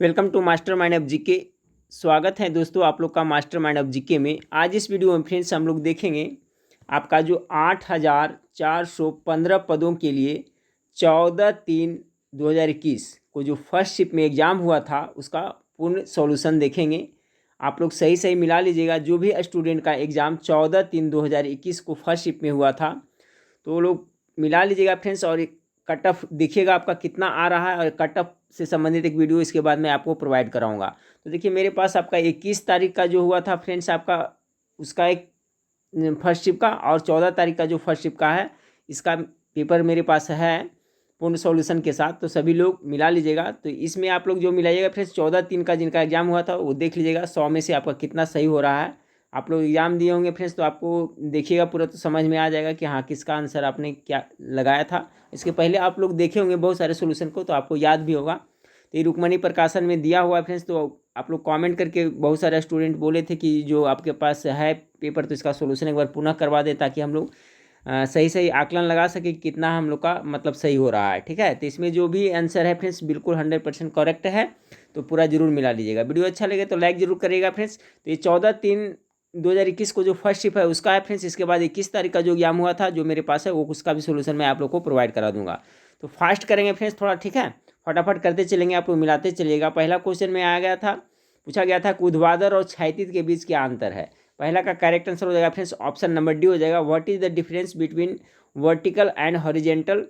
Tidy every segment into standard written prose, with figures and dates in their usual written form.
Welcome to master mind of GK. स्वागत है दोस्तों आप लोग का मास्टर माइंड ऑफ जीके में। आज इस वीडियो में फ्रेंड्स हम लोग देखेंगे आपका जो 8,415 पदों के लिए 14/3/2021 को जो फर्स्ट शिफ्ट में एग्ज़ाम हुआ था उसका पूर्ण सॉल्यूशन देखेंगे। आप लोग सही सही मिला लीजिएगा। जो भी स्टूडेंट का एग्ज़ाम 14/3/2021 को फर्स्ट शिफ्ट में हुआ था तो वो लोग मिला लीजिएगा फ्रेंड्स। और कट ऑफ देखिएगा आपका कितना आ रहा है, और कट ऑफ से संबंधित एक वीडियो इसके बाद मैं आपको प्रोवाइड कराऊंगा। तो देखिए मेरे पास आपका 21 तारीख का जो हुआ था फ्रेंड्स आपका उसका एक फर्स्ट शिफ्ट का, और 14 तारीख का जो फर्स्ट शिफ्ट का है इसका पेपर मेरे पास है पूर्ण सॉल्यूशन के साथ। तो सभी लोग मिला लीजिएगा। तो इसमें आप लोग जो मिलाइएगा फ्रेंड्स 14/3 का जिनका एग्जाम हुआ था वो देख लीजिएगा 100 में से आपका कितना सही हो रहा है। आप लोग एग्ज़ाम दिए होंगे फ्रेंड्स तो आपको देखिएगा पूरा, तो समझ में आ जाएगा कि हाँ किसका आंसर आपने क्या लगाया था। इसके पहले आप लोग देखे होंगे बहुत सारे सोल्यूशन को, तो आपको याद भी होगा। तो ये रुक्मणी प्रकाशन में दिया हुआ है फ्रेंड्स। तो आप लोग कमेंट करके बहुत सारे स्टूडेंट बोले थे कि जो आपके पास है पेपर तो इसका सोल्यूशन एक बार पुनः करवा दें, ताकि हम लोग सही सही आकलन लगा सके कितना हम लोग का मतलब सही हो रहा है। ठीक है, तो इसमें जो भी आंसर है फ्रेंड्स बिल्कुल 100% करेक्ट है। तो पूरा जरूर मिला लीजिएगा। वीडियो अच्छा लगे तो लाइक जरूर करिएगा फ्रेंड्स। तो ये 14/3/2021 को जो फर्स्ट शिफ्ट है उसका है फ्रेंड्स। इसके बाद 21 तारीख का जो एग्जाम हुआ था जो मेरे पास है वो उसका भी सोल्यूशन मैं आप लोग को प्रोवाइड करा दूंगा। तो फास्ट करेंगे फ्रेंड्स थोड़ा, ठीक है, फटाफट करते चलेंगे, आप लोग मिलाते चलिएगा। पहला क्वेश्चन में आ गया था, पूछा गया था कि ऊर्ध्वाधर और क्षैतिज के बीच क्या अंतर है। पहला का करेक्ट आंसर हो जाएगा फ्रेंड्स ऑप्शन नंबर डी हो जाएगा। What is the difference between vertical and horizontal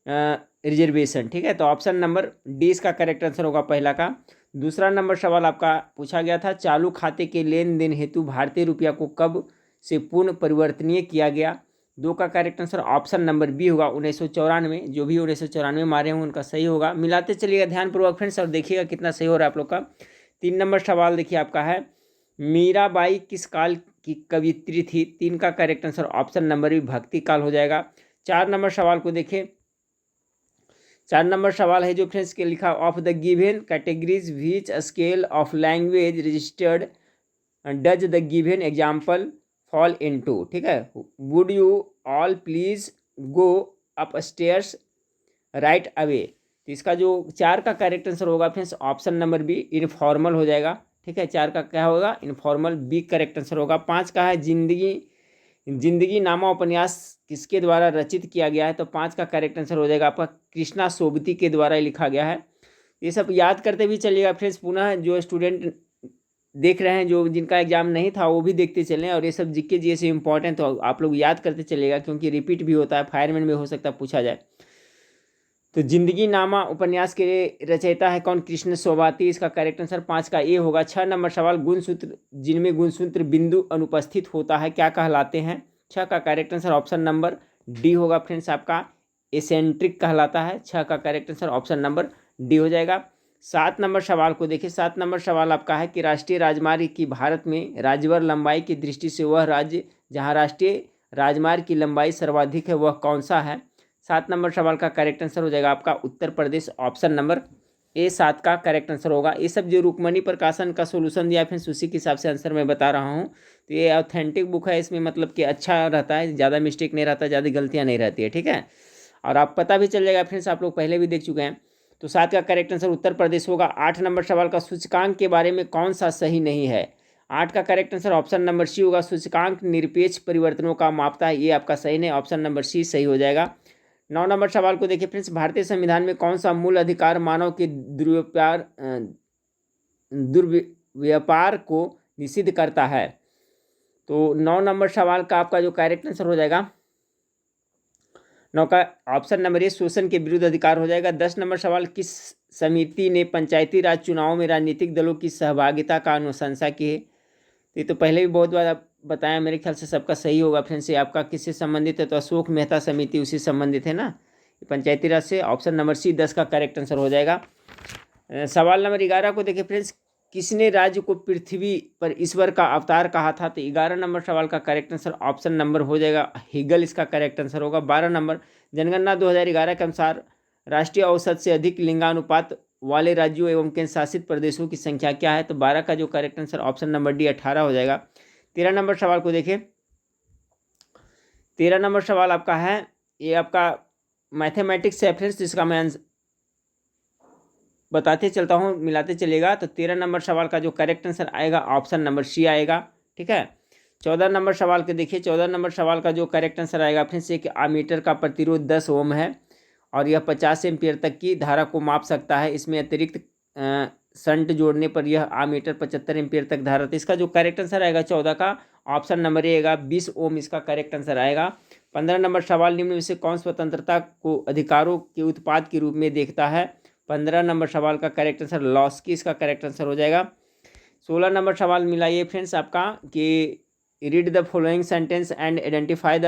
reservation. ठीक है, तो ऑप्शन नंबर डी इसका करेक्ट आंसर होगा पहला का। दूसरा नंबर सवाल आपका पूछा गया था, चालू खाते के लेन देन हेतु भारतीय रुपया को कब से पूर्ण परिवर्तनीय किया गया। दो का correct answer option number B होगा 1994। जो भी 1994 मारे होंगे उनका सही होगा। मिलाते चलिएगा ध्यानपूर्वक फ्रेंड्स और देखिएगा कितना सही हो रहा है आप लोग का। 3 नंबर सवाल देखिए आपका है, मीराबाई किस काल की कवियत्री थी। 3 का correct answer option number B भक्ति काल हो जाएगा। 4 नंबर सवाल को देखें। 4 नंबर सवाल है जो फ्रेंड्स के लिखा, of the given categories which scale of language registered does the given example fall into. ठीक है, would you all please go upstairs right away. तो इसका जो 4 का करेक्ट आंसर होगा friends option number B informal हो जाएगा। ठीक है, 4 का क्या होगा, इनफॉर्मल, बी करेक्ट आंसर होगा। 5 का है, जिंदगी नामा उपन्यास किसके द्वारा रचित किया गया है। तो 5 का करेक्ट आंसर हो जाएगा आपका कृष्णा सोबती के द्वारा लिखा गया है। ये सब याद करते भी चलिएगा फ्रेंड्स। पुनः जो स्टूडेंट देख रहे हैं जो जिनका एग्जाम नहीं था वो भी देखते चलें, और ये सब जीके जी से इंपॉर्टेंट तो आप लोग याद करते चलिएगा, क्योंकि रिपीट भी होता है, फायरमैन में हो सकता है पूछा जाए। तो जिंदगी नामा उपन्यास के रचयिता है कौन, कृष्ण सोबाती। इसका करेक्ट आंसर 5 का ए होगा। 6 नंबर सवाल, गुणसूत्र जिनमें गुणसूत्र बिंदु अनुपस्थित होता है क्या कहलाते हैं। 6 का correct answer option number D होगा फ्रेंड्स आपका एसेंट्रिक कहलाता है। 6 का correct answer option number D हो जाएगा। 7 नंबर सवाल को देखिए। 7 नंबर सवाल आपका है कि राष्ट्रीय राजमार्ग की भारत में राज्यभर लंबाई की दृष्टि से वह राज्य जहाँ राष्ट्रीय राजमार्ग की लंबाई सर्वाधिक है वह कौन सा है। 7 नंबर सवाल का करेक्ट आंसर हो जाएगा आपका उत्तर प्रदेश, ऑप्शन नंबर ए 7 का करेक्ट आंसर होगा। ये सब जो रुक्मणी प्रकाशन का सोल्यूशन दिया फिर उसी के हिसाब से आंसर मैं बता रहा हूँ। तो ये ऑथेंटिक बुक है, इसमें मतलब कि अच्छा रहता है, ज़्यादा मिस्टेक नहीं रहता, ज़्यादा गलतियाँ नहीं रहती है। ठीक है, और आप पता भी चल जाएगा फ्रेंड्स, आप लोग पहले भी देख चुके हैं। तो 7 का करेक्ट आंसर उत्तर प्रदेश होगा। 8 नंबर सवाल का, सूचकांक के बारे में कौन सा सही नहीं है। 8 का correct answer option number C होगा, सूचकांक निरपेक्ष परिवर्तनों का मापता है, ये आपका सही नहीं, ऑप्शन नंबर सी सही हो जाएगा। 9 नंबर सवाल को देखिए फ्रेंड्स, भारतीय संविधान में कौन सा मूल अधिकार मानव के दुर्व्यापार को निषिद्ध करता है। तो 9 नंबर सवाल का आपका जो करेक्ट आंसर हो जाएगा 9 का ऑप्शन नंबर ए शोषण के विरुद्ध अधिकार हो जाएगा। 10 नंबर सवाल, किस समिति ने पंचायती राज चुनाव में राजनीतिक दलों की सहभागिता का अनुशंसा की है। ये तो पहले भी बहुत बार बताया, मेरे ख्याल से सबका सही होगा फ्रेंड्स। ये आपका किससे संबंधित है, तो अशोक मेहता समिति उसी संबंधित है ना, पंचायती राज से, ऑप्शन नंबर सी 10 का करेक्ट आंसर हो जाएगा। सवाल नंबर 11 को देखिए फ्रेंड्स, किसने राज्य को पृथ्वी पर ईश्वर का अवतार कहा था। तो 11 नंबर सवाल का करेक्ट आंसर ऑप्शन नंबर हो जाएगा हिगल, इसका करेक्ट आंसर होगा। 12 नंबर, जनगणना 2011 के अनुसार राष्ट्रीय औसत से अधिक लिंगानुपात वाले राज्यों एवं केंद्र शासित प्रदेशों की संख्या क्या है। तो 12 का जो correct answer option number D 18 हो जाएगा। 13 नंबर सवाल को देखिए। 13 नंबर सवाल आपका है, ये आपका मैथमेटिक्स है फ्रेंड्स, जिसका मैं बताते चलता हूँ, मिलाते चलेगा। तो 13 नंबर सवाल का जो करेक्ट आंसर आएगा ऑप्शन नंबर सी आएगा। ठीक है। 14 नंबर सवाल के देखिए, 14 नंबर सवाल का जो करेक्ट आंसर आएगा फिर से, कि आमीटर का प्रतिरोध 10 ओम है और यह 50 एम्पियर तक की धारा को माप सकता है। इसमें अतिरिक्त शंट जोड़ने पर यह आमीटर 75 एम्पियर तक धारा। तो इसका जो करेक्ट आंसर आएगा 14 का ऑप्शन नंबर ए आएगा, 20 ओम इसका करेक्ट आंसर आएगा। 15 नंबर सवाल, निम्न में से कौन स्वतंत्रता को अधिकारों के उत्पाद के रूप में देखता है? 15 नंबर सवाल का करेक्ट आंसर लॉस्की इसका करेक्ट आंसर हो जाएगा। 16 नंबर सवाल मिलाइए फ्रेंड्स आपका, कि read the following sentence and identify the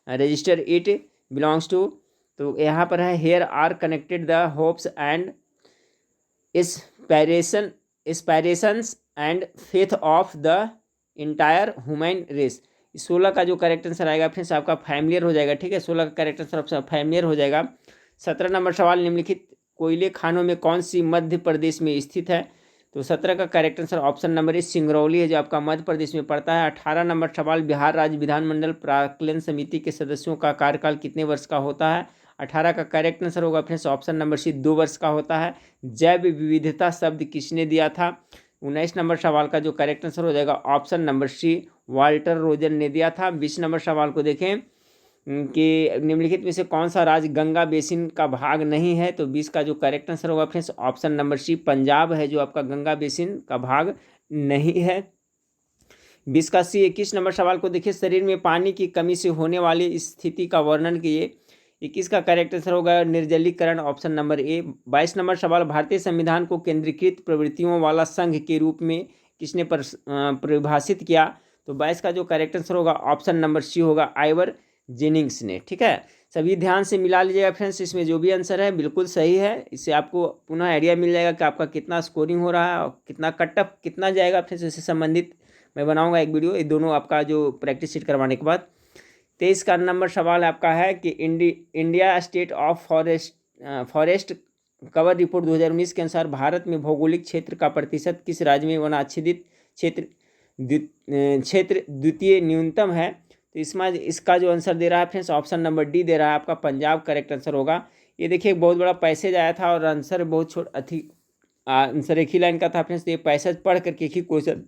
register it belongs to. तो यहाँ पर है, here are connected the hopes and aspirations and faith of the entire human race. 16 का जो करेक्ट आंसर आएगा फ्रेंड्स आपका फैमिलियर हो जाएगा। ठीक है, 16 का करेक्ट आंसर आपका फैमिलियर हो जाएगा। 17 नंबर सवाल, निम्नलिखित कोयले खानों में कौन सी मध्य प्रदेश में स्थित है? तो 17 का करेक्ट आंसर ऑप्शन नंबर ए सिंगरौली है, जो आपका मध्य प्रदेश में पड़ता है। 18 नंबर सवाल, बिहार राज्य विधानमंडल प्राक्कलन समिति के सदस्यों का कार्यकाल कितने वर्ष का होता है? 18 का करेक्ट आंसर होगा फ्रेंड्स ऑप्शन नंबर सी 2 वर्ष का होता है। जैव विविधता शब्द किसने दिया था? 19 नंबर सवाल का जो करेक्ट आंसर हो जाएगा ऑप्शन नंबर सी वाल्टर रोजन ने दिया था। 20 नंबर सवाल को देखें, कि निम्नलिखित में से कौन सा राज्य गंगा बेसिन का भाग नहीं है? तो 20 का जो करेक्ट आंसर होगा friends option number C Punjab है, जो आपका गंगा बेसिन का भाग नहीं है। 20 का सी। 21 नंबर सवाल को देखिए, शरीर में पानी की कमी से होने वाली स्थिति का वर्णन कीजिए। 21 का करेक्ट आंसर होगा निर्जलीकरण ऑप्शन नंबर ए। 22 नंबर सवाल, भारतीय संविधान को केंद्रीकृत प्रवृत्तियों वाला संघ के रूप में किसने परिभाषित किया? तो 22 का जो करेक्ट आंसर होगा ऑप्शन नंबर सी होगा, आइवर जेनिंग्स ने। ठीक है, सभी ध्यान से मिला लीजिएगा फ्रेंड्स, इसमें जो भी आंसर है बिल्कुल सही है। इससे आपको पुनः आइडिया मिल जाएगा कि आपका कितना स्कोरिंग हो रहा है और कितना कट ऑफ कितना जाएगा फ्रेंड्स। इससे संबंधित मैं बनाऊंगा एक वीडियो, ये दोनों आपका जो प्रैक्टिस शीट करवाने के बाद। 23 का नंबर सवाल आपका है, कि India state of forest cover report 2019 के अनुसार भारत में भौगोलिक क्षेत्र का प्रतिशत किस राज्य में वनाच्छादित क्षेत्र द्वितीय न्यूनतम है? तो इसमें इसका जो आंसर दे रहा है फ्रेंड्स ऑप्शन नंबर डी दे रहा है आपका, पंजाब करेक्ट आंसर होगा। ये देखिए बहुत बड़ा पैसेज आया था और आंसर बहुत आंसर एक ही लाइन का था फ्रेंड्स। तो ये पैसेज पढ़ करके एक ही क्वेश्चन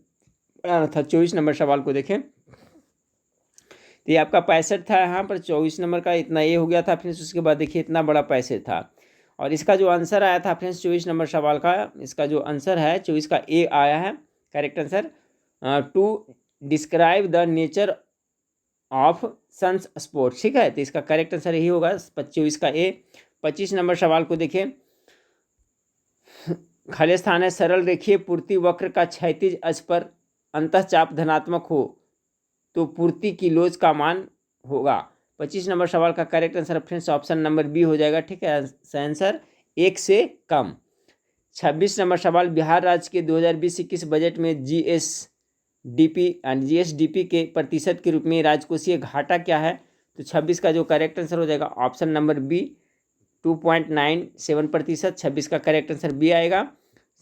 पढ़ाना था। 24 नंबर सवाल को देखें, तो ये आपका 65 था, यहाँ पर 24 नंबर का इतना ये हो गया था फ्रेंड्स। उसके बाद देखिए इतना बड़ा पैसेज था और इसका जो आंसर आया था फ्रेंड्स 24 नंबर सवाल का, इसका जो आंसर है 24 का ए आया है correct answer, to describe the nature of sons sport. ठीक है, तो इसका करेक्ट आंसर यही होगा 24 का ए। 25 नंबर सवाल को देखें, खाली स्थान है, सरल रेखीय पूर्ति वक्र का क्षैतिज अक्ष पर अंतःचाप धनात्मक हो तो पूर्ति की लोच का मान होगा। 25 नंबर सवाल का correct answer friends option number B हो जाएगा। ठीक है, आंसर 1 से कम। 26 नंबर सवाल, बिहार राज्य के 2020-21 बजट में जीएसडीपी के प्रतिशत के रूप में राजकोषीय घाटा क्या है? तो 26 का जो करेक्ट आंसर हो जाएगा ऑप्शन नंबर बी 2.97%। 26 का करेक्ट आंसर बी आएगा।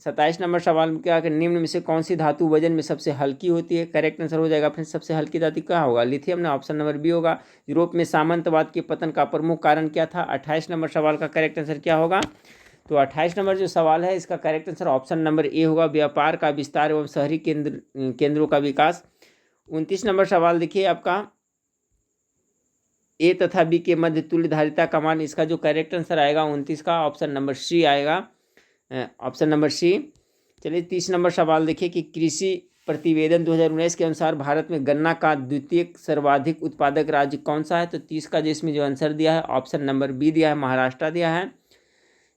27 नंबर सवाल में क्या, निम्न में से कौन सी धातु वजन में सबसे हल्की होती है? करेक्ट आंसर हो जाएगा फिर सबसे हल्की धातु क्या होगा? लिथियम ने, ऑप्शन नंबर बी होगा। यूरोप में सामंतवाद के पतन का प्रमुख कारण क्या था? 28 नंबर सवाल का करेक्ट आंसर क्या होगा? तो 28 नंबर जो सवाल है इसका करेक्ट आंसर ऑप्शन नंबर ए होगा, व्यापार का विस्तार एवं शहरी केंद्रों का विकास। 29 नंबर सवाल देखिए आपका, ए तथा बी के मध्य तुल्य धारिता का मान, इसका जो करेक्ट आंसर आएगा 29 का ऑप्शन नंबर सी आएगा, ऑप्शन नंबर सी। चलिए 30 नंबर सवाल देखिए, कि कृषि प्रतिवेदन 2019 के अनुसार भारत में गन्ना का द्वितीय सर्वाधिक उत्पादक राज्य कौन सा है? तो 30 का जो इसमें जो आंसर दिया है ऑप्शन नंबर बी दिया है, महाराष्ट्र दिया है।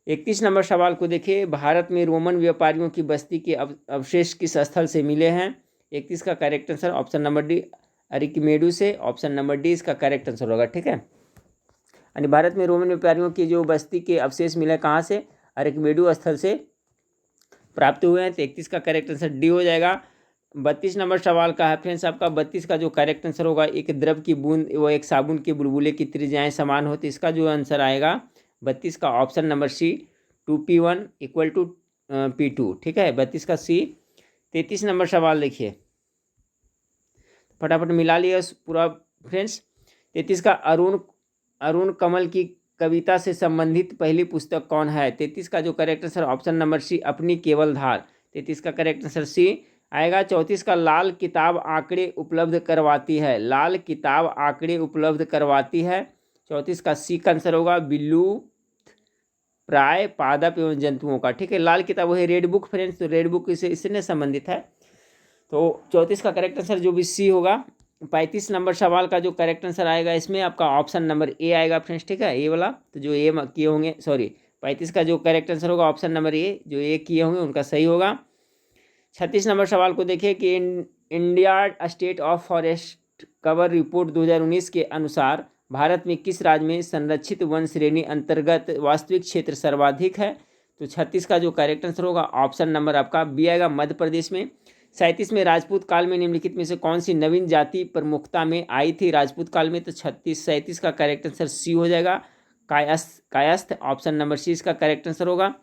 31 नंबर सवाल को देखिए, भारत में रोमन व्यापारियों की बस्ती के अवशेष किस स्थल से मिले हैं? 31 का correct answer option number D Arikamedu से, ऑप्शन नंबर डी इसका करेक्ट आंसर होगा। ठीक है, यानी भारत में रोमन व्यापारियों की जो बस्ती के अवशेष मिले कहाँ से? अरिकमेडू स्थल से प्राप्त हुए हैं। तो 31 का करेक्ट आंसर डी हो जाएगा। 32 नंबर सवाल का है फ्रेंड्स आपका, 32 का जो करेक्ट आंसर होगा, एक द्रव की बूंद व एक साबुन के बुलबुले की त्रिज्याएं समान होती, इसका जो आंसर आएगा 32 का ऑप्शन नंबर सी 2p1 = p2। ठीक है, 32 का सी। 33 नंबर सवाल देखिए, फटाफट मिला लिया पूरा फ्रेंड्स। 33 का अरुण कमल की कविता से संबंधित पहली पुस्तक कौन है? 33 का जो correct answer option number C, अपनी केवल धार। 33 का करेक्ट आंसर सी आएगा। 34 का लाल किताब आंकड़े उपलब्ध करवाती है। लाल किताब आंकड़े उपलब्ध करवाती है। 34 का सी का आंसर होगा विलुप्त प्राय पादप एवं जंतुओं का। ठीक है, लाल किताब वही रेड बुक फ्रेंड्स, तो रेड बुक इससे संबंधित है। तो 34 का करेक्ट आंसर जो भी सी होगा। 35 नंबर सवाल का जो करेक्ट आंसर आएगा इसमें आपका ऑप्शन नंबर ए आएगा फ्रेंड्स। ठीक है, ए वाला, तो जो ए किए होंगे, सॉरी 35 का जो करेक्ट आंसर होगा ऑप्शन नंबर ए, जो ए किए होंगे उनका सही होगा। 36 नंबर सवाल को देखिए कि India state of forest cover report 2019 के अनुसार भारत में किस राज्य में संरक्षित वन श्रेणी अंतर्गत वास्तविक क्षेत्र सर्वाधिक है? तो 36 का जो करेक्ट आंसर होगा ऑप्शन नंबर आपका बी आएगा, मध्य प्रदेश में। 37 में राजपूत काल में निम्नलिखित में से कौन सी नवीन जाति प्रमुखता में आई थी राजपूत काल में? तो 37 का करेक्ट आंसर सी हो जाएगा, कायस्थ। ऑप्शन नंबर सी इसका करेक्ट आंसर होगा।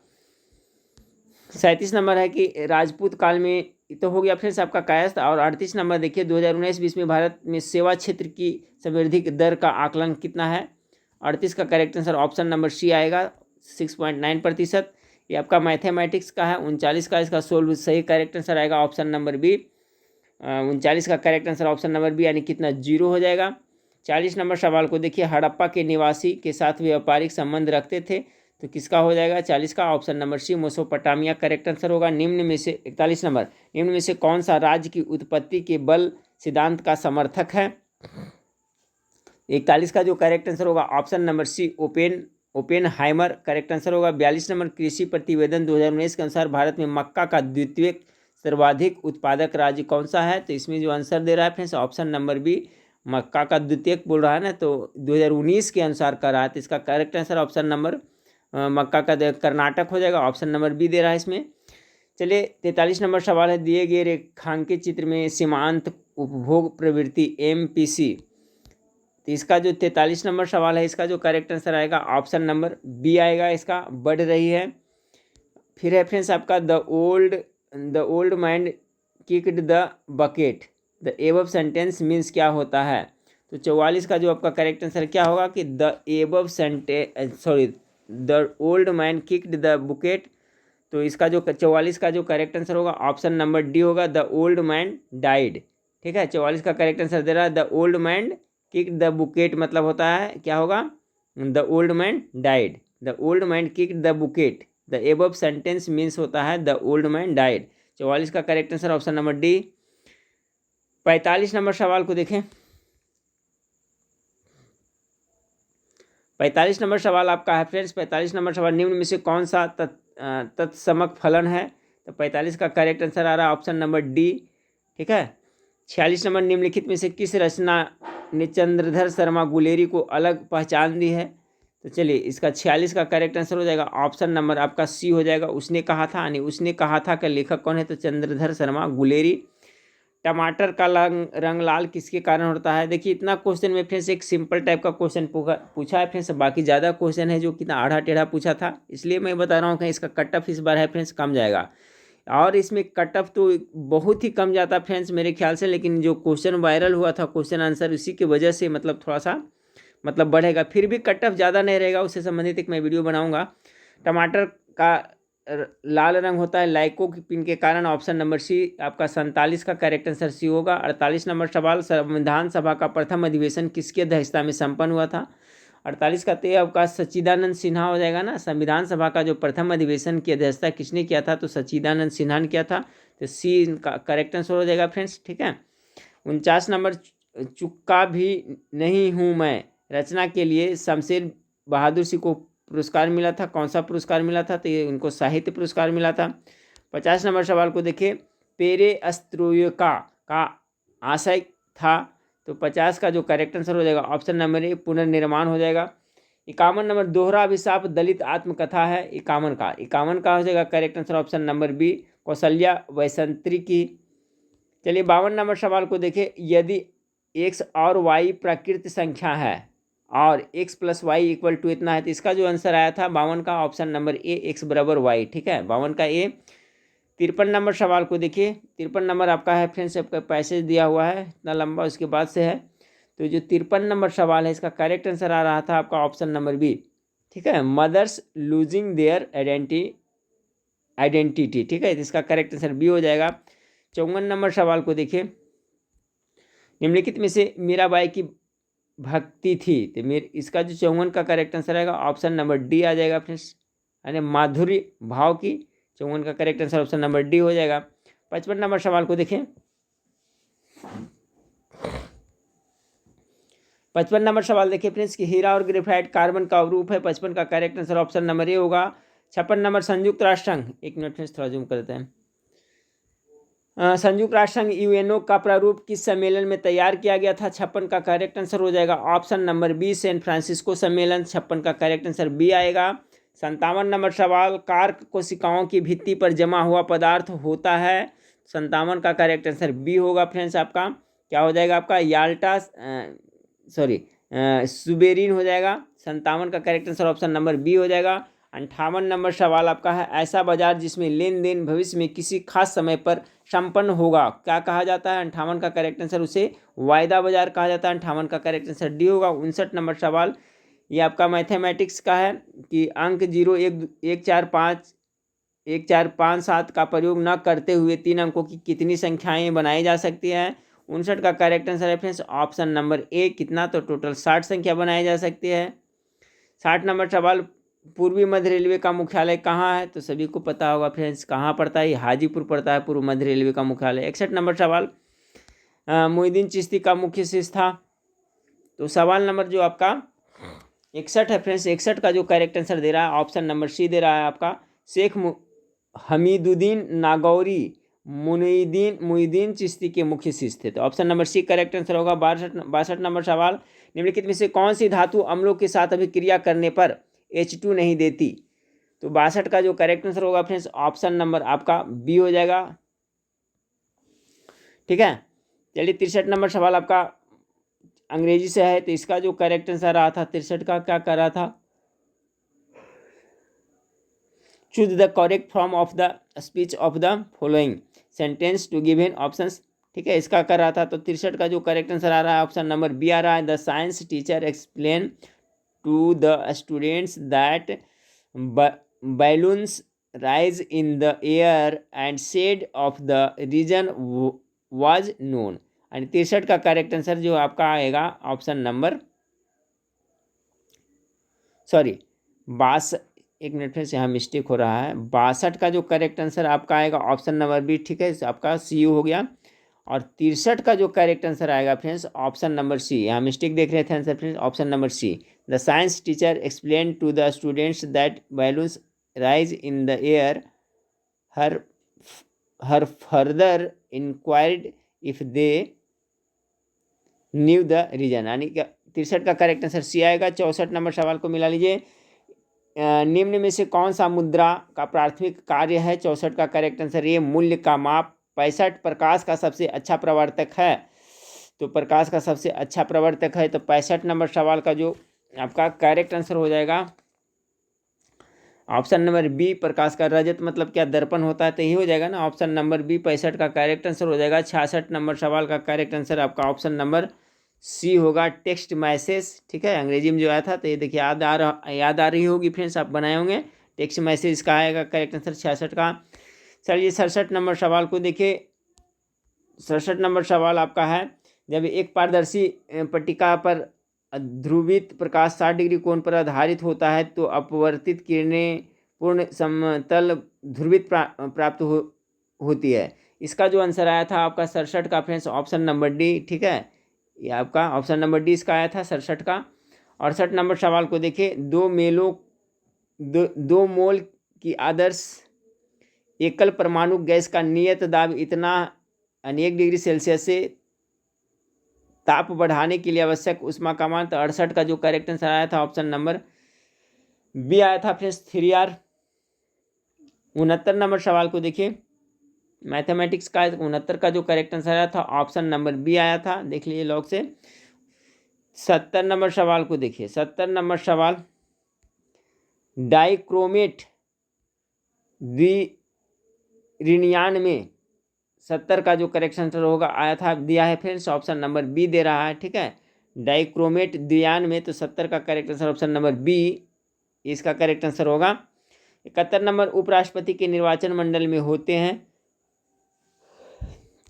37 नंबर है कि राजपूत काल में, तो हो गया फ्रेंड्स आपका कायस्थ। और 38 नंबर देखिए 2019-20 में भारत में सेवा क्षेत्र की समृद्धि दर का आकलन कितना है? 38 का correct answer option number C आएगा, 6.9%। ये आपका मैथमेटिक्स का है। 39 का इसका सोल्व सही करेक्ट आंसर आएगा ऑप्शन नंबर बी। 39 का correct answer option number B, यानी कितना 0 हो जाएगा। 40 नंबर सवाल को देखिए, हड़प्पा के निवासी के साथ व्यापारिक संबंध रखते थे, तो किसका हो जाएगा? 40 का option number C, Mesopotamia correct answer होगा। निम्न में से 41 नंबर, निम्न में से कौन सा राज्य की उत्पत्ति के बल सिद्धांत का समर्थक है? 41 का जो करेक्ट आंसर होगा option number C, Oppenheimer correct answer होगा। 42 नंबर, कृषि प्रतिवेदन 2019 के अनुसार भारत में मक्का का द्वितीय सर्वाधिक उत्पादक राज्य कौन सा है? तो इसमें जो आंसर दे रहा है फ्रेंड्स ऑप्शन नंबर बी, मक्का का द्वितीय बोल रहा है ना, तो 2019 के अनुसार कर रहा है, तो इसका करेक्ट आंसर ऑप्शन नंबर मक्का का कर्नाटक हो जाएगा। ऑप्शन नंबर बी दे रहा है इसमें। चलिए 43 नंबर सवाल है, दिए गए रेखांकित चित्र में सीमांत उपभोग प्रवृत्ति MPC, तो इसका जो 43 नंबर सवाल है इसका जो करेक्ट आंसर आएगा ऑप्शन नंबर बी आएगा, इसका बढ़ रही है। फिर है फ्रेंड्स आपका the old man kicked the bucket, the above sentence means क्या होता है? तो 44 का जो आपका करेक्ट आंसर क्या होगा कि the above sentence, sorry the old man kicked the bouquet, तो इसका जो 44 का जो करेक्ट आंसर होगा ऑप्शन नंबर डी होगा, द ओल्ड मैन डाइड। ठीक है, 44 का करेक्ट आंसर दे रहा है the old man kicked the bouquet, मतलब होता है क्या होगा? The old man died, the old man kicked the bouquet, the above sentence means होता है द ओल्ड मैन डाइड। 44 का correct answer option number D. 45 number सवाल को देखें। 45 नंबर सवाल आपका है फ्रेंड्स। 45 नंबर सवाल, निम्न में से कौन सा तत्समक फलन है? तो 45 का करेक्ट आंसर आ रहा है ऑप्शन नंबर डी। ठीक है। 46 नंबर, निम्नलिखित में से किस रचना ने चंद्रधर शर्मा गुलेरी को अलग पहचान दी है? तो चलिए इसका 46 का करेक्ट आंसर हो जाएगा ऑप्शन नंबर आपका सी हो जाएगा, उसने कहा था, यानी उसने कहा था का लेखक कौन है? तो चंद्रधर शर्मा गुलेरी। टमाटर का रंग लाल किसके कारण होता है? देखिए इतना क्वेश्चन में फ्रेंड्स एक सिंपल टाइप का क्वेश्चन पूछा है फ्रेंड्स, बाकी ज़्यादा क्वेश्चन है जो कितना आधा टेढ़ा पूछा था, इसलिए मैं बता रहा हूँ कि इसका कट ऑफ इस बार है फ्रेंड्स कम जाएगा। और इसमें कट ऑफ तो बहुत ही कम जाता फ्रेंड्स मेरे ख्याल से, लेकिन जो क्वेश्चन वायरल हुआ था क्वेश्चन आंसर, उसी की वजह से मतलब थोड़ा सा मतलब बढ़ेगा, फिर भी कट ऑफ ज़्यादा नहीं रहेगा, उससे संबंधित एक मैं वीडियो बनाऊँगा। टमाटर का लाल रंग होता है लाइकोपिन के कारण, ऑप्शन नंबर सी आपका 47 का करेक्ट आंसर सी होगा। 48 नंबर सवाल, संविधान सभा का प्रथम अधिवेशन किसकी अध्यक्षता में संपन्न हुआ था? 48 का तो आपका सच्चिदानंद सिन्हा हो जाएगा ना। संविधान सभा का जो प्रथम अधिवेशन की अध्यक्षता किसने किया था? तो सच्चिदानंद सिन्हा ने किया था, तो सी का करेक्ट आंसर हो जाएगा फ्रेंड्स। ठीक है। 49 नंबर, चुक्का भी नहीं हूँ मैं रचना के लिए शमशेर बहादुर सिंह को पुरस्कार मिला था, कौन सा पुरस्कार मिला था? तो ये उनको साहित्य पुरस्कार मिला था। 50 नंबर सवाल को देखिए, पेरेस्त्रोइका का आशय था, तो 50 का जो करेक्ट आंसर हो जाएगा ऑप्शन नंबर ए पुनर्निर्माण हो जाएगा। 51 नंबर, दोहरा अभिशाप दलित आत्मकथा है 51 का हो जाएगा correct answer option number B Kaushalya वैसंत्री की। चलिए 52 नंबर सवाल को देखिए, यदि x और y प्राकृत संख्या है और x + y = इतना है, तो इसका जो आंसर आया था 52 का ऑप्शन नंबर ए x = y। ठीक है, 52 का ए। 53 नंबर सवाल को देखिए, 53 नंबर आपका है फ्रेंड्स, आपका पैसेज दिया हुआ है इतना लंबा, उसके बाद से है, तो जो 53 नंबर सवाल है इसका करेक्ट आंसर आ रहा था आपका ऑप्शन नंबर बी ठीक है, मदर्स लूजिंग देयर आइडेंटिटी, ठीक है, इसका करेक्ट आंसर बी हो जाएगा। 54 नंबर सवाल को देखिए, निम्नलिखित में से मीराबाई की भक्ति थी, तो मेरे इसका जो 54 का करेक्ट आंसर आएगा ऑप्शन नंबर डी आ जाएगा फ्रेंड्स, यानी माधुर्य भाव की। 54 का correct answer option number D हो जाएगा। 55 नंबर सवाल को देखें, 55 नंबर सवाल देखिए फ्रेंड्स कि हीरा और ग्रेफाइट कार्बन का अवरूप है। 55 का करेक्ट आंसर ऑप्शन नंबर ए होगा। 56 नंबर संयुक्त राष्ट्र संघ, एक मिनट फ्रेंड्स थोड़ा जूम करते हैं। संयुक्त राष्ट्र संघ यूएनओ का प्रारूप किस सम्मेलन में तैयार किया गया था? 56 का करेक्ट आंसर हो जाएगा option number B, San Francisco सम्मेलन। 56 का करेक्ट आंसर बी आएगा। 57 नंबर सवाल, कार्क कोशिकाओं की भित्ति पर जमा हुआ पदार्थ होता है। 57 का करेक्ट आंसर बी होगा फ्रेंड्स। आपका क्या हो जाएगा? आपका याल्टा सुबेरिन हो जाएगा। 57 का correct answer option number B हो जाएगा। 58 नंबर सवाल आपका है, ऐसा बाजार जिसमें लेन देन भविष्य में किसी खास समय पर संपन्न होगा, क्या कहा जाता है? 58 का करेक्ट आंसर उसे वायदा बाजार कहा जाता है। 58 का करेक्ट आंसर डी होगा। 59 नंबर सवाल, ये आपका मैथमेटिक्स का है कि अंक 0 1 4 5 1 4 5 7 का प्रयोग न करते हुए 3 अंकों की कितनी संख्याएं बनाई जा सकती हैं? 59 का करेक्ट आंसर है फ्रेंड्स ऑप्शन नंबर ए, कितना? तो टोटल 60 संख्या बनाई जा सकती है। 60 नंबर सवाल, पूर्वी मध्य रेलवे का मुख्यालय कहाँ है? तो सभी को पता होगा फ्रेंड्स, कहाँ पड़ता है? हाजीपुर पड़ता है पूर्व मध्य रेलवे का मुख्यालय। 61 नंबर सवाल, मोइनुद्दीन चिश्ती का मुख्य शिष्य था। तो सवाल नंबर जो आपका 61 है फ्रेंड्स, 61 का जो करेक्ट आंसर दे रहा है ऑप्शन नंबर सी दे रहा है आपका, शेख हमीदुद्दीन नागौरी मुइनुद्दीन चिश्ती के मुख्य शिष्य थे। तो option number C correct answer होगा। 62 नंबर सवाल, निम्नलिखित में से कौन सी धातु अम्लों के साथ अभिक्रिया करने पर H2 नहीं देती? तो 62 का जो करेक्ट आंसर होगा फ्रेंड्स ऑप्शन नंबर आपका बी हो जाएगा। ठीक है, चलिए 63 नंबर सवाल आपका अंग्रेजी से है, तो इसका जो करेक्ट आंसर रहा था 63 का, क्या कर रहा था? Choose the correct form of the speech of the following sentence to given options. ठीक है, इसका कर रहा था। तो 63 का जो करेक्ट आंसर आ रहा है ऑप्शन नंबर बी आ रहा है, the science teacher explain to the students that balloons rise in the air and shade of the region was known। और 63 का करेक्ट आंसर जो आपका आएगा ऑप्शन नंबर एक मिनट फिर से यहाँ मिस्टेक हो रहा है। 62 का जो करेक्ट आंसर आपका आएगा ऑप्शन नंबर बी, ठीक है, आपका सी हो गया। और 63 का जो करेक्ट आंसर आएगा फ्रेंड्स ऑप्शन नंबर सी, यहाँ मिस्टेक देख रहे थे answer friends, option number C, the science teacher explain to the students that balloons rise in the air her further inquired if they knew the reason, यानी 63 का correct answer C आएगा। 64 number सवाल को मिला लीजिए, निम्न में से कौन सा मुद्रा का प्राथमिक कार्य है? 64 का करेक्ट आंसर ये मूल्य का माप। 65 प्रकाश का सबसे अच्छा प्रवर्तक है, तो प्रकाश का सबसे अच्छा प्रवर्तक है। तो 65 नंबर सवाल का जो आपका करेक्ट आंसर हो जाएगा ऑप्शन नंबर बी, प्रकाश का रजत मतलब क्या? दर्पण होता है, तो यही हो जाएगा ना ऑप्शन नंबर बी। 65 का करेक्ट आंसर हो जाएगा। 66 नंबर सवाल का करेक्ट आंसर आपका ऑप्शन नंबर सी होगा, टेक्स्ट मैसेज। ठीक है, अंग्रेजी में जो आया था, तो ये देखिए याद आ रही होगी फ्रेंड्स, आप बनाए होंगे। टेक्स्ट मैसेज का आएगा करेक्ट आंसर 66 का। चलिए 67 नंबर सवाल को देखिए। 67 नंबर सवाल आपका है, जब एक पारदर्शी पट्टिका पर ध्रुवित प्रकाश 60 डिग्री कोण पर आधारित होता है तो अपवर्तित किरणें पूर्ण समतल ध्रुवित प्राप्त होती है। इसका जो आंसर आया था आपका 67 का फ्रेंड्स ऑप्शन नंबर डी। ठीक है, ये आपका ऑप्शन नंबर डी इसका आया था 67 का। 68 नंबर सवाल को देखिए, दो मोल की आदर्श एकल परमाणु गैस का नियत दाब इतना 1 डिग्री सेल्सियस से ताप बढ़ाने के लिए आवश्यक ऊष्मा का मान। तो 68 का जो करेक्ट आंसर आया था ऑप्शन नंबर बी आया था फ्रेंड्स 3R। 69 नंबर सवाल को देखिए, मैथमेटिक्स का 69 का जो करेक्ट आंसर आया था ऑप्शन नंबर बी आया था, देख लीजिए लॉग से। 70 नंबर सवाल को देखिए। 70 नंबर सवाल, डाइक्रोमेट द्विऋणायन में 70 का जो करेक्ट आंसर होगा आया था, दिया है फ्रेंड्स ऑप्शन नंबर बी दे रहा है। ठीक है, डाइक्रोमेट द्वियान में, तो 70 का correct answer option number B इसका करेक्ट आंसर होगा। 71 नंबर उपराष्ट्रपति के निर्वाचन मंडल में होते हैं,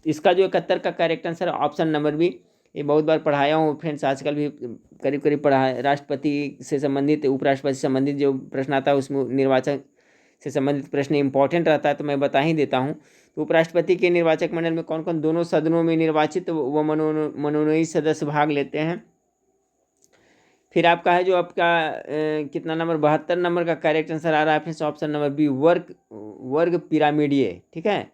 इसका जो 71 का करेक्ट आंसर है ऑप्शन नंबर बी। ये बहुत बार पढ़ाया हूँ फ्रेंड्स, आजकल भी करीब करीब पढ़ा है। राष्ट्रपति से संबंधित, उपराष्ट्रपति से संबंधित जो प्रश्न आता है उसमें निर्वाचन से संबंधित प्रश्न इंपॉर्टेंट रहता है, तो मैं बता ही देता हूँ। तो उपराष्ट्रपति के निर्वाचक मंडल में कौन कौन दोनों सदनों में निर्वाचित व मनोनीत सदस्य भाग लेते हैं। फिर आपका है जो आपका कितना नंबर 72 नंबर का करेक्ट आंसर आ रहा है फ्रेंड्स ऑप्शन नंबर बी, वर्ग पिरामिडीय। ठीक है,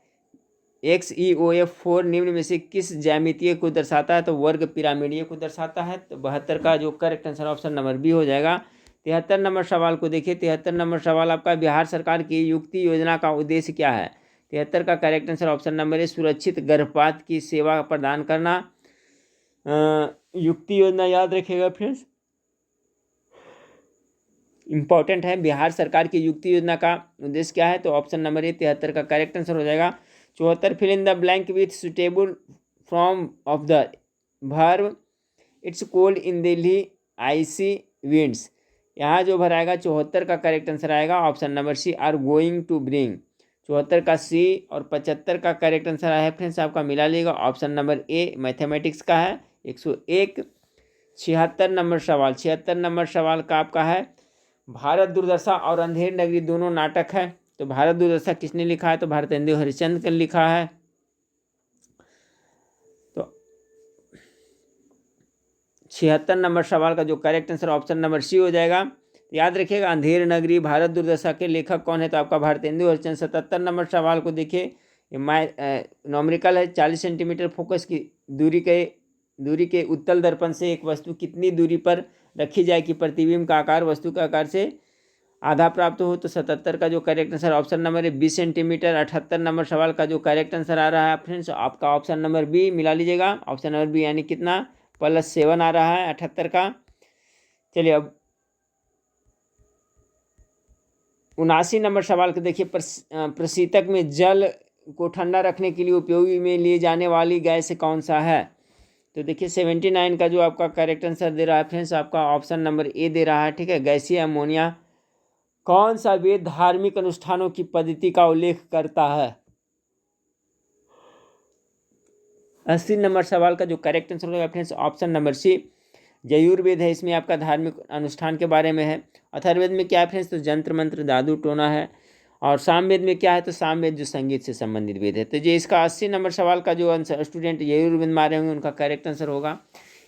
XEOF4 निम्न में से किस ज्यामितीय को दर्शाता है, तो वर्ग पिरामिडीय को दर्शाता है। तो 72 का जो correct answer option number B हो जाएगा। 73 नंबर सवाल को देखिए। 73 नंबर सवाल आपका, बिहार सरकार की युक्ति योजना का उद्देश्य क्या है। 73 का करेक्ट आंसर ऑप्शन नंबर ए, सुरक्षित गर्भपात की सेवा प्रदान करना। युक्ति योजना याद रखिएगा फ्रेंड्स, इंपॉर्टेंट है। बिहार सरकार की युक्ति योजना का उद्देश्य क्या है, तो ऑप्शन नंबर ए 73 का करेक्ट आंसर हो जाएगा। 74 fill in the blank with suitable from of the verb it's cold in Delhi icy winds. यहाँ जो भराएगा 74 का करेक्ट आंसर आएगा option number C, are going to bring. 74 का सी और 75 का करेक्ट आंसर आया है फ्रेंड्स, आपका मिला लेगा ऑप्शन नंबर ए, मैथमेटिक्स का है 101। 76 नंबर सवाल, 76 नंबर सवाल का आपका है, भारत दुर्दशा और अंधेर नगरी दोनों नाटक है। तो भारत दुर्दशा किसने लिखा है, तो भारतेंदु हरिश्चंद्र ने लिखा है। तो 76 नंबर सवाल का जो correct answer option number C हो जाएगा। याद रखिएगा, अंधेर नगरी भारत दुर्दशा के लेखक कौन है, तो आपका भारतेंदु हरिश्चंद्र। 77 नंबर सवाल को देखिए, ये नॉमरिकल है। 40 सेंटीमीटर फोकस की दूरी के उत्तल दर्पण से एक वस्तु कितनी दूरी पर रखी जाए कि प्रतिबिंब का आकार वस्तु के आकार से आधा प्राप्त हो। तो 77 का जो करेक्ट आंसर ऑप्शन नंबर है 20 सेंटीमीटर। 78 नंबर सवाल का जो करेक्ट आंसर आ रहा है फ्रेंड्स, आपका ऑप्शन नंबर बी मिला लीजिएगा, ऑप्शन नंबर बी, यानी कितना +7 आ रहा है 78 का। चलिए अब 79 नंबर सवाल को देखिए, प्रशीतक में जल को ठंडा रखने के लिए उपयोगी में लिए जाने वाली गैस कौन सा है। तो देखिए 79 का जो आपका करेक्ट आंसर दे रहा है फ्रेंड्स, आपका ऑप्शन नंबर ए दे रहा है। ठीक है, गैसीय अमोनिया। कौन सा वेद धार्मिक अनुष्ठानों की पद्धति का उल्लेख करता है। 80 नंबर सवाल का जो करेक्ट आंसर होगा friends option number C, Yajurveda है, इसमें आपका धार्मिक अनुष्ठान के बारे में है। अथर्ववेद में क्या है फ्रेंड्स, तो जंत्र मंत्र जादू टोना है। और सामवेद में क्या है, तो सामवेद जो संगीत से संबंधित वेद है। तो ये इसका 80 नंबर सवाल का जो आंसर स्टूडेंट यजुर्वेद मारे होंगे उनका करेक्ट आंसर होगा।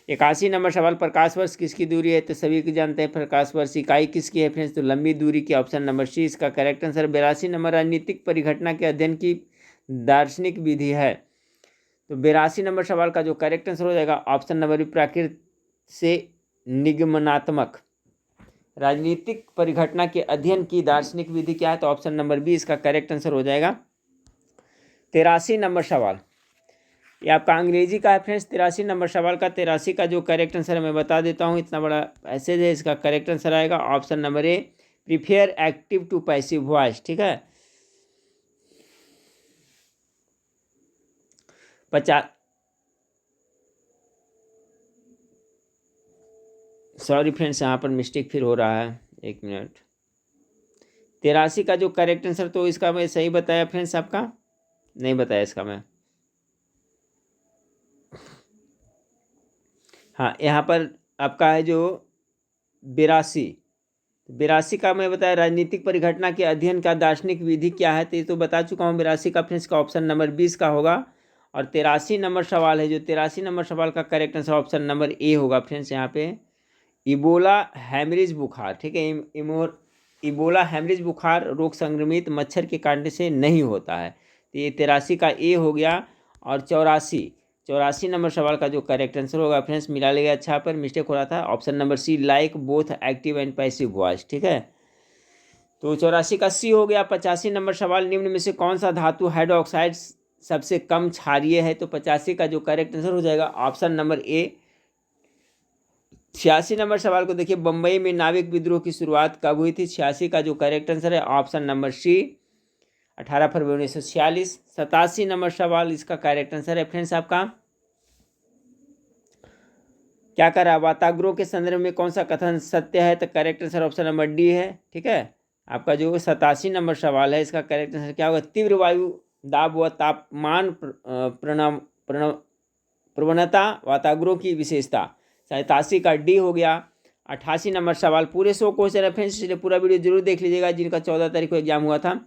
81 नंबर सवाल, प्रकाश वर्ष किसकी दूरी है, तो सभी को जानते हैं प्रकाश वर्ष। इकाई किसकी है फ्रेंड्स, तो लंबी दूरी की, ऑप्शन नंबर सी इसका करेक्ट आंसर। 82 नंबर, राजनीतिक परिघटना के अध्ययन की दार्शनिक विधि है। तो 82 नंबर सवाल का जो करेक्ट आंसर हो जाएगा ऑप्शन नंबर बी, प्राकृत से निगमनात्मक। राजनीतिक परिघटना के अध्ययन की दार्शनिक विधि क्या है, तो ऑप्शन नंबर बी इसका करेक्ट आंसर हो जाएगा। 83 नंबर सवाल, ये आपका अंग्रेजी का है फ्रेंड्स। 83 नंबर सवाल का 83 का जो करेक्ट आंसर है मैं बता देता हूँ, इतना बड़ा पैसेज है, इसका करेक्ट आंसर आएगा option number A, prefer active to passive voice. ठीक है, 50 सॉरी फ्रेंड्स, यहाँ पर मिस्टेक फिर हो रहा है, एक मिनट। 83 का जो करेक्ट आंसर, तो इसका मैं सही बताया फ्रेंड्स, आपका नहीं बताया इसका मैं। हाँ, यहाँ पर आपका है जो 82 का मैं बताया, राजनीतिक परिघटना के अध्ययन का दार्शनिक विधि क्या है, तो ये तो बता चुका हूँ। 82 का फ्रेंड्स का ऑप्शन नंबर 20 का होगा। और 83 नंबर सवाल है, जो 83 नंबर सवाल का करेक्ट आंसर ऑप्शन नंबर ए होगा फ्रेंड्स। यहाँ पे इबोला हैमरेज बुखार, ठीक है, इबोला हैमरेज बुखार रोग संक्रमित मच्छर के काटने से नहीं होता है। तो ये 83 का ए हो गया। और 84 नंबर सवाल का जो करेक्ट आंसर होगा फ्रेंड्स, मिला लेगा, अच्छा पर मिस्टेक हो रहा था, option number C, like both active and passive voice. ठीक है, तो 84 का सी हो गया। 85 नंबर सवाल, निम्न में से कौन सा धातु हाइड्रोक्साइड सबसे कम क्षारीय है, तो 85 का जो करेक्ट आंसर हो जाएगा ऑप्शन नंबर ए। 86 नंबर सवाल को देखिए, बम्बई में नाविक विद्रोह की शुरुआत कब हुई थी। 86 का जो करेक्ट आंसर है ऑप्शन नंबर सी, 18 फरवरी 1946। 87 नंबर सवाल, इसका करेक्ट आंसर है फ्रेंड्स आपका क्या कर रहा है, वाताग्रोह के संदर्भ में कौन सा कथन सत्य है, तो correct answer option number D है। ठीक है, आपका जो 87 नंबर सवाल है इसका करेक्ट आंसर क्या होगा, तीव्र वायु दाब व तापमान प्रवणता वाताग्रोह की विशेषता, 87 का डी हो गया। 88 नंबर सवाल, पूरे 100 क्वेश्चन है फ्रेंड्स, इसलिए पूरा वीडियो जरूर देख लीजिएगा जिनका 14 तारीख को एग्जाम हुआ था।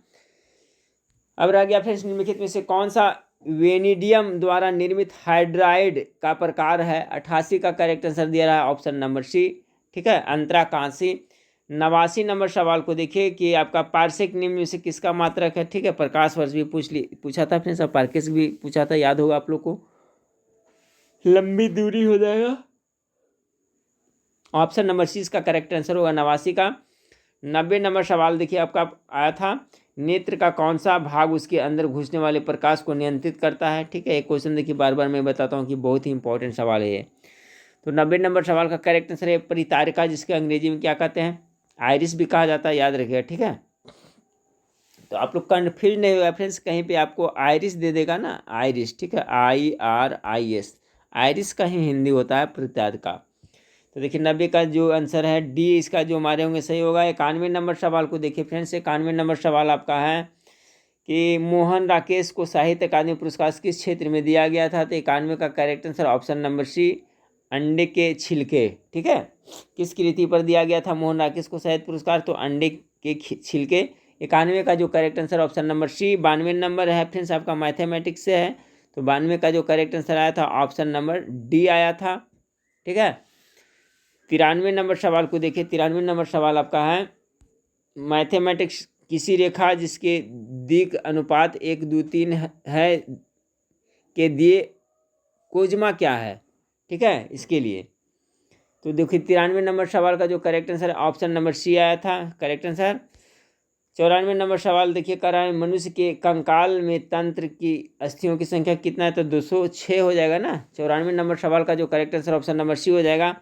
अब रह गया फ्रेंड्स, निम्नलिखित में से कौन सा वेनिडियम द्वारा निर्मित हाइड्राइड का प्रकार है, 88 का करेक्ट आंसर दिया रहा है ऑप्शन नंबर सी। ठीक है, अंतराकांसी। 89 नंबर सवाल को देखिए कि आपका पार्सेक निम्न में से किसका मात्रक है। ठीक है, प्रकाश वर्ष भी पूछा था फ्रेंड्स, और पार्सेक भी पूछा था, याद होगा आप लोग को, लंबी दूरी हो जाएगा। ऑप्शन नंबर सी इसका करेक्ट आंसर होगा 89 का। 90 नंबर सवाल देखिए आपका आया था, नेत्र का कौन सा भाग उसके अंदर घुसने वाले प्रकाश को नियंत्रित करता है। ठीक है, एक क्वेश्चन देखिए बार बार मैं बताता हूँ कि बहुत ही इंपॉर्टेंट सवाल है ये। तो 90 नंबर सवाल का करेक्ट आंसर है परितारिका, जिसके अंग्रेजी में क्या कहते हैं, आइरिस भी कहा जाता है, याद रखिएगा। ठीक है, तो आप लोग कन्फ्यूज नहीं होगा फ्रेंड्स, कहीं पे आपको आइरिस दे देगा ना, आइरिस। ठीक है, IRIS, आइरिस का ही हिंदी होता है परितारिका। तो देखिए 90 का जो आंसर है डी, इसका जो हमारे होंगे सही होगा। 91 नंबर सवाल को देखिए फ्रेंड्स, 91 नंबर सवाल आपका है कि मोहन राकेश को साहित्य अकादमी पुरस्कार किस क्षेत्र में दिया गया था, तो 91 का correct answer option number C, अंडे के छिलके। ठीक है, किस कृति पर दिया गया था मोहन राकेश को साहित्य पुरस्कार, तो अंडे के छिलके। 91 का जो correct answer option number C. 92 number है फ्रेंड्स आपका मैथमेटिक्स से है, तो 92 का जो करेक्ट आंसर आया था ऑप्शन नंबर डी आया था। ठीक है, 93 नंबर सवाल को देखिए, 93 नंबर सवाल आपका है मैथमेटिक्स, किसी रेखा जिसके दिग अनुपात 1, 2, 3 है के दिए कोजमा क्या है। ठीक है, इसके लिए तो देखिए 93 नंबर सवाल का जो correct answer option number C आया था करेक्ट आंसर। 94 नंबर सवाल देखिए कर रहा है, मनुष्य के कंकाल में तंत्र की अस्थियों की संख्या कितना है, तो 206 हो जाएगा ना। 94 नंबर सवाल का जो correct answer option number C हो जाएगा।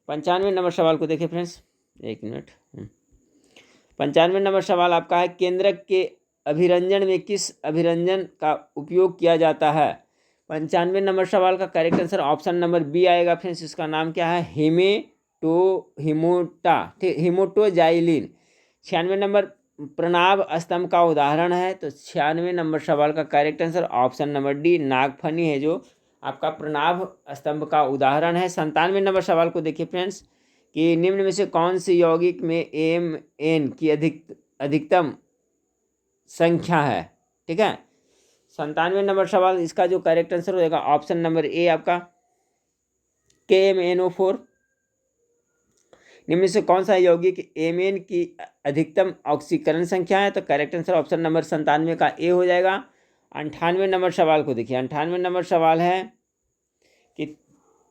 95 नंबर सवाल को देखिए फ्रेंड्स, एक मिनट। 95 नंबर सवाल आपका है, केंद्रक के अभिरंजन में किस अभिरंजन का उपयोग किया जाता है। 95 नंबर सवाल का correct answer option number B आएगा फ्रेंड्स, इसका नाम क्या है, हिमोटोजाइलिन। 96 नंबर प्रणाब स्तंभ का उदाहरण है, तो 96 नंबर सवाल का correct answer option number D, नागफनी है जो आपका प्रणाब स्तंभ का उदाहरण है। 97 नंबर सवाल को देखिए फ्रेंड्स कि निम्न में से कौन सी यौगिक में AMN की अधिकतम संख्या है। ठीक है, 97 नंबर सवाल, इसका जो करेक्ट आंसर होगा ऑप्शन नंबर ए आपका KMNO4। निम्न में से कौन सा यौगिक AMN की अधिकतम ऑक्सीकरण संख्या है, तो करेक्ट आंसर ऑप्शन नंबर 97 का ए हो जाएगा। 98 नंबर सवाल को देखिए, 98 नंबर सवाल है कि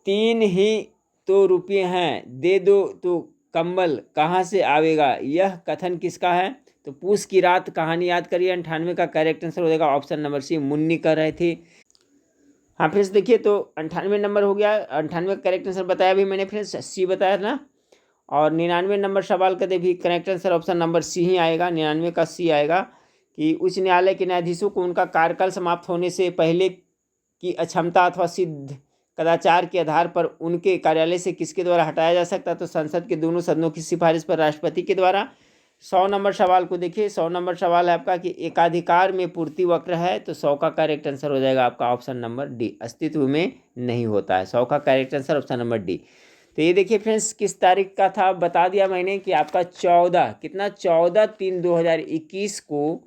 3 ही तो रुपये हैं, दे दो तो कंबल कहाँ से आवेगा, यह कथन किसका है, तो पूस की रात कहानी याद करिए। 98 का करेक्ट आंसर हो जाएगा ऑप्शन नंबर सी, मुन्नी कर रहे थे। हाँ फ्रेंड्स देखिए, तो 98 नंबर हो गया, 98 का करेक्ट आंसर बताया भी मैंने फ्रेंड्स, सी बताया ना। और 99 नंबर सवाल का भी correct answer option number C ही आएगा, 99 का सी आएगा कि उच्च न्यायालय के न्यायाधीशों को उनका कार्यकाल समाप्त होने से पहले की अक्षमता अथवा सिद्ध कदाचार के आधार पर उनके कार्यालय से किसके द्वारा हटाया जा सकता है, तो संसद के दोनों सदनों की सिफारिश पर राष्ट्रपति के द्वारा। 100 नंबर सवाल को देखिए, 100 नंबर सवाल है आपका कि एकाधिकार में पूर्ति वक्र है, तो 100 का करेक्ट आंसर हो जाएगा आपका ऑप्शन नंबर डी, अस्तित्व में नहीं होता है। 100 का correct answer option number D. तो ये देखिए फ्रेंड्स किस तारीख का था, बता दिया मैंने कि आपका 14/3/2021 को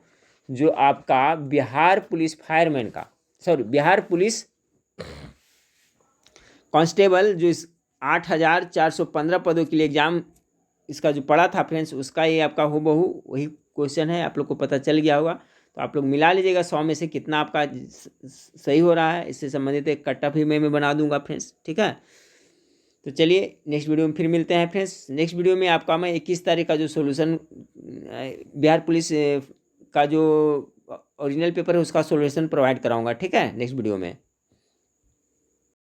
जो आपका बिहार पुलिस फायरमैन का बिहार पुलिस कांस्टेबल जो इस 8415 पदों के लिए एग्जाम इसका जो पड़ा था फ्रेंड्स, उसका ये आपका हूबहू वही क्वेश्चन है, आप लोग को पता चल गया होगा। तो आप लोग मिला लीजिएगा 100 में से कितना आपका सही हो रहा है, इससे संबंधित एक कट ऑफ ही मैं बना दूंगा फ्रेंड्स। ठीक है, तो चलिए नेक्स्ट वीडियो में फिर मिलते हैं फ्रेंड्स। नेक्स्ट वीडियो में आपका मैं 21 तारीख का जो सोल्यूशन बिहार पुलिस का जो ओरिजिनल पेपर है उसका सोल्यूशन प्रोवाइड कराऊंगा। ठीक है, नेक्स्ट वीडियो में।